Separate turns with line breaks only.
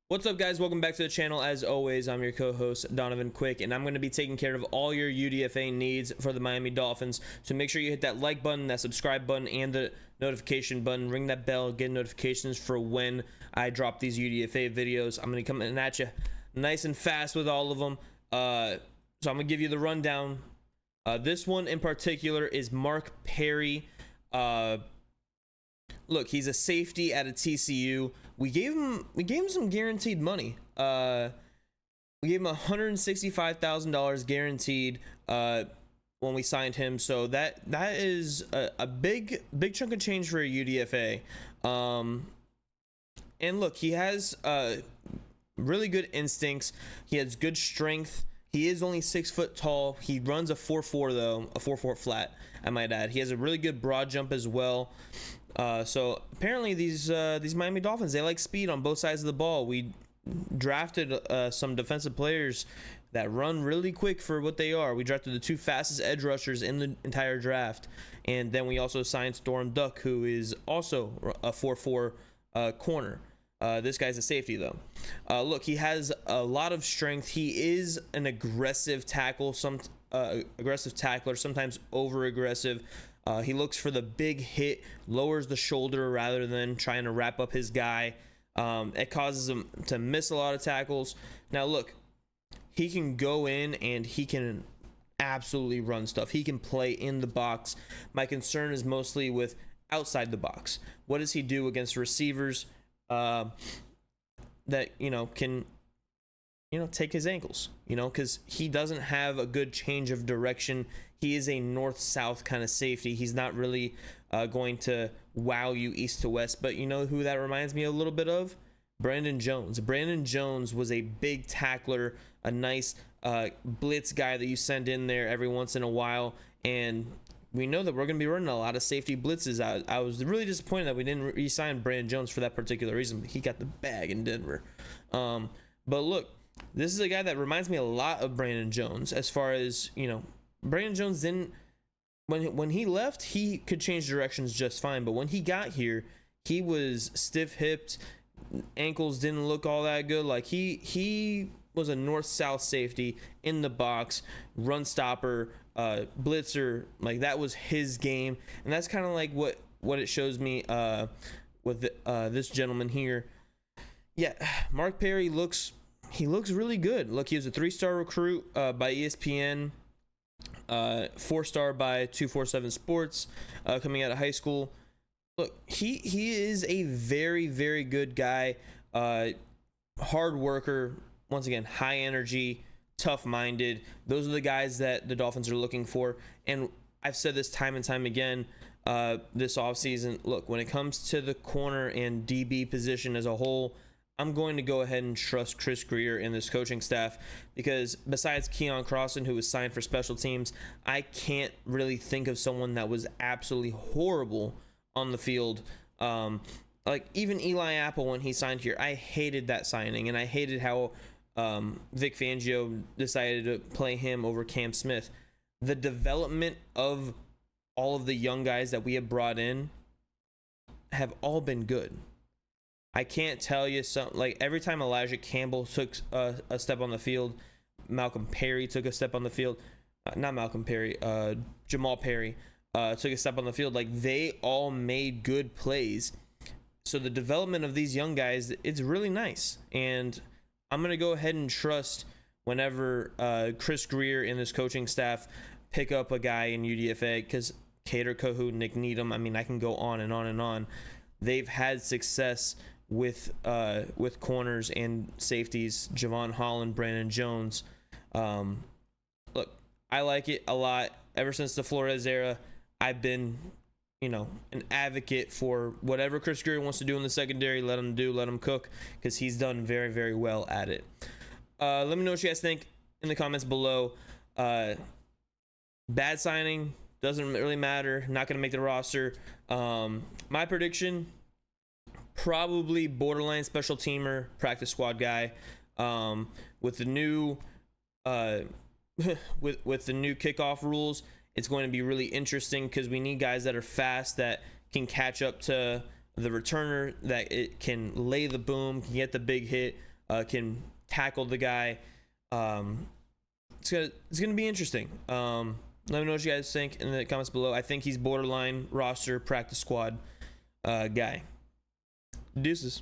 What's up, guys? Welcome back to the channel. As always, I'm your co-host Donovan Quick, and I'm going to be taking care of all your UDFA needs for the Miami Dolphins. So make sure you hit that like button, that subscribe button, and the notification button. Ring that bell, get notifications for when I drop these UDFA videos. I'm going to come in at you nice and fast with all of them. So I'm going to give you the rundown. This one in particular is Mark Perry. Look, he's a safety at a TCU. We gave him some guaranteed money. We gave him $165,000 guaranteed when we signed him. So that is a big chunk of change for a UDFA. And look, he has really good instincts. He has good strength. He is only 6 foot tall. He runs a 4.4 though, a 4.4 flat, I might add. He has a really good broad jump as well. So apparently these Miami Dolphins, they like speed on both sides of the ball. We drafted some defensive players that run really quick for what they are. We drafted the 2 fastest edge rushers in the entire draft, and then we also signed Storm Duck, who is also a 4.4 corner. This guy's a safety though. Look, he has a lot of strength. He is an aggressive tackler, sometimes over aggressive. He looks for the big hit, lowers the shoulder rather than trying to wrap up his guy. It causes him to miss a lot of tackles. Now look, he can go in and he can absolutely run stuff. He can play in the box. My concern is mostly with outside the box. What does he do against receivers that can take his ankles, because he doesn't have a good change of direction. He is a north-south kind of safety. He's not really going to wow you east to west. But you know who that reminds me a little bit of? Brandon Jones. Brandon Jones was a big tackler, a nice blitz guy that you send in there every once in a while. And we know that we're going to be running a lot of safety blitzes. I was really disappointed that we didn't re-sign Brandon Jones for that particular reason. He got the bag in Denver. But look, this is a guy that reminds me a lot of Brandon Jones as far as, Brandon Jones didn't, when he left, he could change directions just fine. But when he got here, he was stiff-hipped, ankles didn't look all that good. Like he was a north-south safety in the box, run stopper, blitzer. Like that was his game, and that's kind of like what it shows me with this gentleman here. Yeah, Mark Perry looks really good. Look, he was a 3-star recruit by ESPN. 4-star by 247 Sports, coming out of high school. Look, he is a very, very good guy, hard worker, once again, high energy, tough-minded. Those are the guys that the Dolphins are looking for. And I've said this time and time again this offseason. Look, when it comes to the corner and DB position as a whole, I'm going to go ahead and trust Chris Grier and this coaching staff, because besides Keon Crossan, who was signed for special teams, I can't really think of someone that was absolutely horrible on the field. Like even Eli Apple, when he signed here, I hated that signing, and I hated how Vic Fangio decided to play him over Cam Smith. The development of all of the young guys that we have brought in have all been good. I can't tell you like every time Elijah Campbell took a step on the field, Malcolm Perry took a step on the field, not Malcolm Perry, Jamal Perry took a step on the field. Like they all made good plays. So the development of these young guys, it's really nice. And I'm going to go ahead and trust whenever Chris Grier and his coaching staff pick up a guy in UDFA, because Cater Kohu, Nick Needham, I mean, I can go on and on and on. They've had success with corners and safeties, Javon Holland, Brandon Jones. Look, I like it a lot. Ever since the Flores era, I've been, an advocate for whatever Chris Grier wants to do in the secondary. Let him do, let him cook, because he's done very, very well at it. Let me know what you guys think in the comments below. Bad signing, doesn't really matter. Not going to make the roster. My prediction, probably borderline special teamer, practice squad guy. With the new with the new kickoff rules, it's going to be really interesting, because we need guys that are fast, that can catch up to the returner, that it can lay the boom, can get the big hit. can tackle the guy. It's gonna be interesting. Let me know what you guys think in the comments below. I think he's borderline roster practice squad guy. Deuces.